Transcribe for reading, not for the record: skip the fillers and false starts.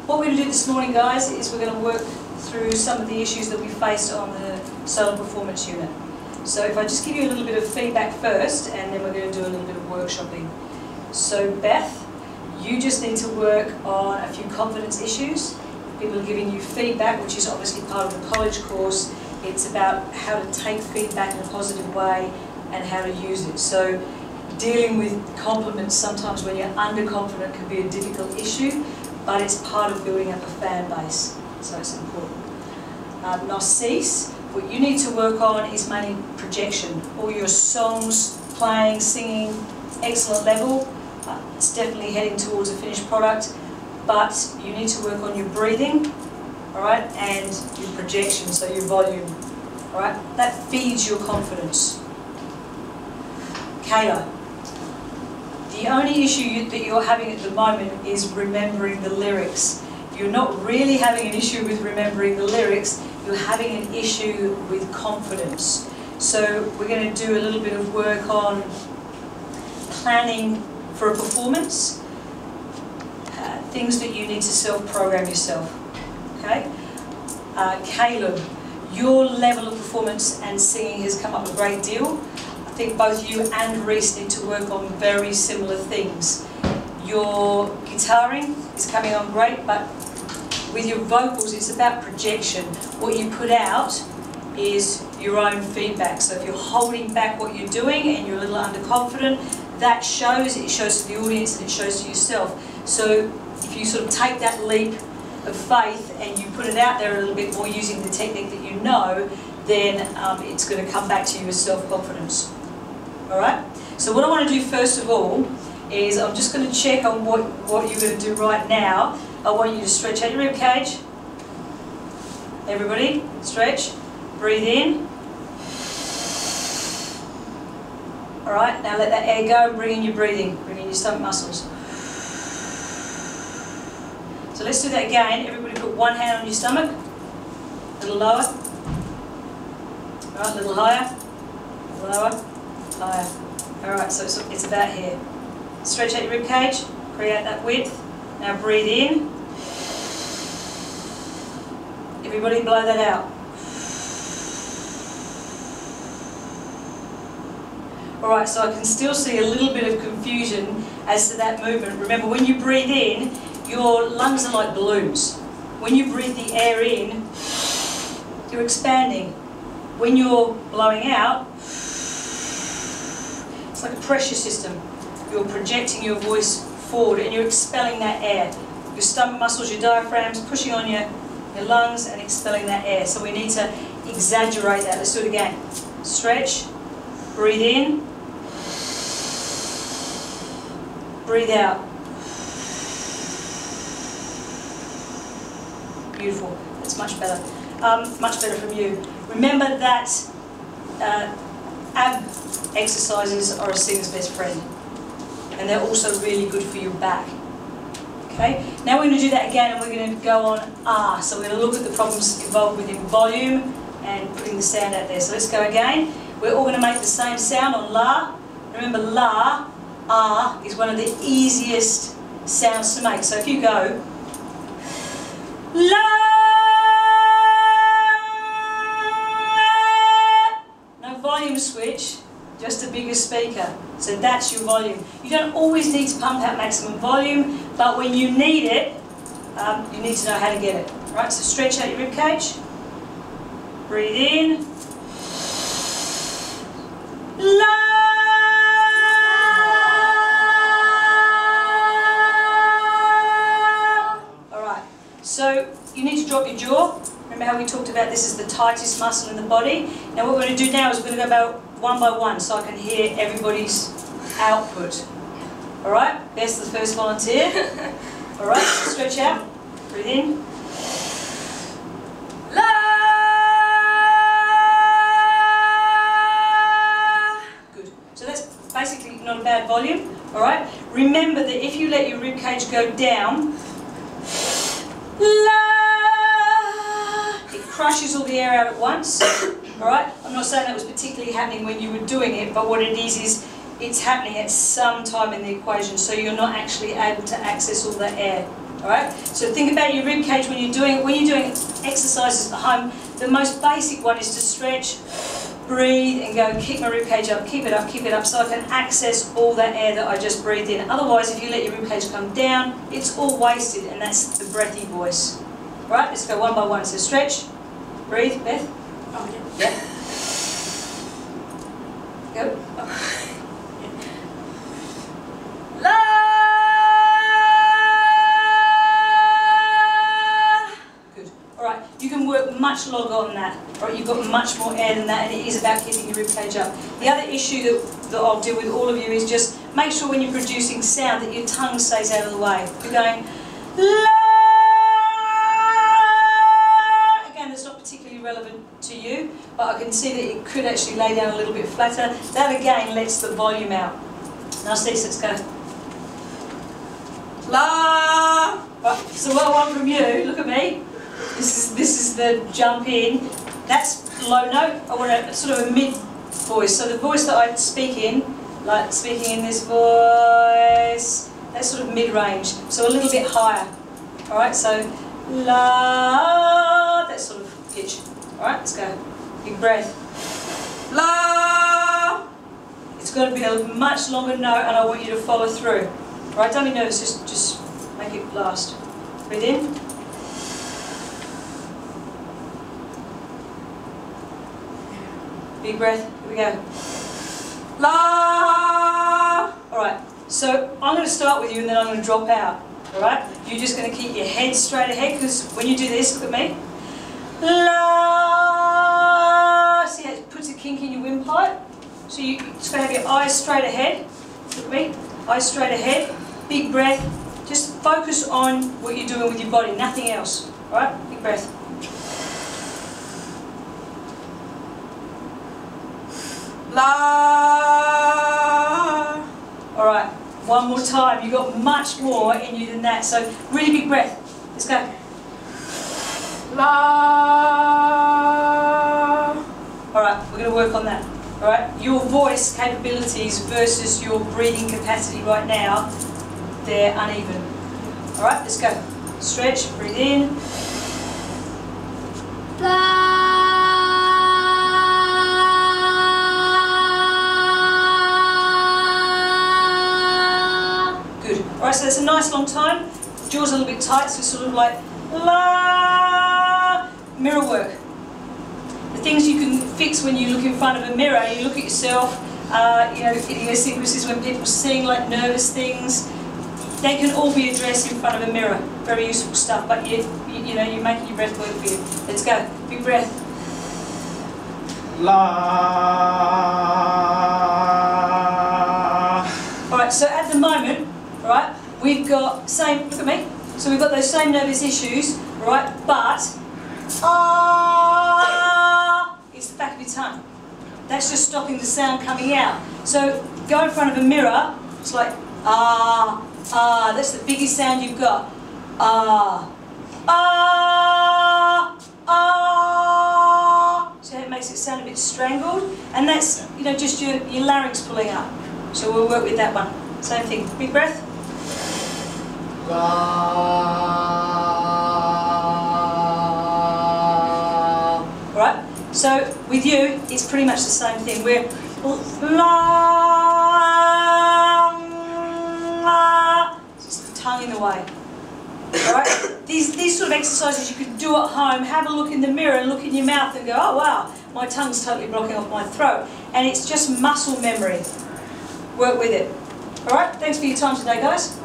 What we're going to do this morning, guys, is we're going to work through some of the issues that we faced on the solo performance unit. So if I just give you a little bit of feedback first, and then we're going to do a little bit of workshopping. So Beth, you just need to work on a few confidence issues. People are giving you feedback, which is obviously part of the college course. It's about how to take feedback in a positive way and how to use it. So dealing with compliments sometimes when you're underconfident can be a difficult issue, but it's part of building up a fan base, so it's important. Narcisse, what you need to work on is mainly projection. All your songs, playing, singing, excellent level. It's definitely heading towards a finished product, but you need to work on your breathing, all right, and your projection, so your volume, all right. That feeds your confidence. Kayla, the only issue that you're having at the moment is remembering the lyrics. You're not really having an issue with remembering the lyrics, you're having an issue with confidence. So we're going to do a little bit of work on planning for a performance, things that you need to self-program yourself, okay? Caleb, your level of performance and singing has come up a great deal. I think both you and Reese need to work on very similar things. Your guitaring is coming on great, but with your vocals, it's about projection. What you put out is your own feedback. So if you're holding back what you're doing and you're a little underconfident, that shows. It shows to the audience and it shows to yourself. So if you sort of take that leap of faith and you put it out there a little bit more using the technique that you know, then it's going to come back to you as self-confidence. All right? So what I want to do first of all is I'm just going to check on what you're going to do right now. I want you to stretch out your rib cage. Everybody, stretch. Breathe in. All right, now let that air go and bring in your breathing. Bring in your stomach muscles. So let's do that again. Everybody put one hand on your stomach. A little lower. All right, a little higher. Lower. Higher. All right, so it's about here. Stretch out your rib cage. Create that width. Now breathe in. Everybody blow that out. Alright, so I can still see a little bit of confusion as to that movement. Remember, when you breathe in, your lungs are like balloons. When you breathe the air in, you're expanding. When you're blowing out, it's like a pressure system. You're projecting your voice forward and you're expelling that air. Your stomach muscles, your diaphragms, pushing on your lungs and expelling that air. So we need to exaggerate that. Let's do it again. Stretch, breathe in, breathe out. Beautiful. That's much better. Much better from you. Remember that ab exercises are a singer's best friend. And they're also really good for your back. Okay? Now we're going to do that again and we're going to go on R. So we're going to look at the problems involved with volume and putting the sound out there. So let's go again. We're all going to make the same sound on La. Remember, La, R is one of the easiest sounds to make. So if you go, La, no volume switch, just a bigger speaker. So that's your volume. You don't always need to pump out maximum volume, but when you need it, you need to know how to get it. Right? So stretch out your rib cage. Breathe in. La. Alright, so you need to drop your jaw. Remember how we talked about this is the tightest muscle in the body? Now what we're going to do now is we're going to go about one by one so I can hear everybody's output. Alright, Beth's the first volunteer. Alright, stretch out. Breathe in. La. Good. So that's basically not a bad volume. Alright, remember that if you let your rib cage go down, La, it crushes all the air out at once. Alright, I'm not saying that was particularly happening when you were doing it, but what it is it's happening at some time in the equation, so you're not actually able to access all that air. All right. So think about your rib cage when you're doing exercises at home. The most basic one is to stretch, breathe, and go. Keep my rib cage up. Keep it up, so I can access all that air that I just breathed in. Otherwise, if you let your rib cage come down, it's all wasted, and that's the breathy voice. All right. Let's go one by one. So stretch, breathe, Beth. Oh, Yeah. Go. La. Good. All right. You can work much longer on that. All right. You've got much more air than that, and it is about keeping your rib cage up. The other issue that I'll deal with all of you is just make sure when you're producing sound that your tongue stays out of the way. You're going la. That's not particularly relevant to you, but I can see that it could actually lay down a little bit flatter. That again lets the volume out. Now see, so let's go. La. Right, so what I want from you, look at me. This is the jump in. That's low note. I want a sort of a mid voice. So the voice that I speak in, like speaking in this voice, that's sort of mid range. So a little bit higher. All right, so la, that sort of pitch. Alright, let's go. Big breath. La. It's got to be a much longer note, and I want you to follow through. Alright, don't be nervous, just make it last. Breathe in. Big breath. Here we go. La. Alright, so I'm going to start with you and then I'm going to drop out. Alright? You're just going to keep your head straight ahead, because when you do this, look at me. La. See how it puts a kink in your windpipe? So you just got to have your eyes straight ahead. Look at me. Eyes straight ahead. Big breath. Just focus on what you're doing with your body, nothing else. Alright? Big breath. La. Alright. One more time. You've got much more in you than that. So really big breath. Let's go. La. Alright, we're going to work on that. Alright, your voice capabilities versus your breathing capacity right now, they're uneven. Alright, let's go. Stretch, breathe in. La. Good. Alright, so it's a nice long time. Jaws a little bit tight, so it's sort of like la. Mirror work. The things you can fix when you look in front of a mirror, you look at yourself, idiosyncrasies when people sing, like nervous things, they can all be addressed in front of a mirror. Very useful stuff, but you're making your breath work for you. Let's go. Big breath. La. Alright, so at the moment, right, we've got look at me, so we've got those same nervous issues, right, but it's the back of your tongue. That's just stopping the sound coming out. So go in front of a mirror, it's like that's the biggest sound you've got. So it makes it sound a bit strangled, and that's just your larynx pulling up. So we'll work with that one. Same thing. Big breath. Alright, so with you, it's pretty much the same thing. We're just the tongue in the way. Alright, these sort of exercises you can do at home. Have a look in the mirror and look in your mouth and go, oh wow, my tongue's totally blocking off my throat. And it's just muscle memory. Work with it. Alright, thanks for your time today, guys.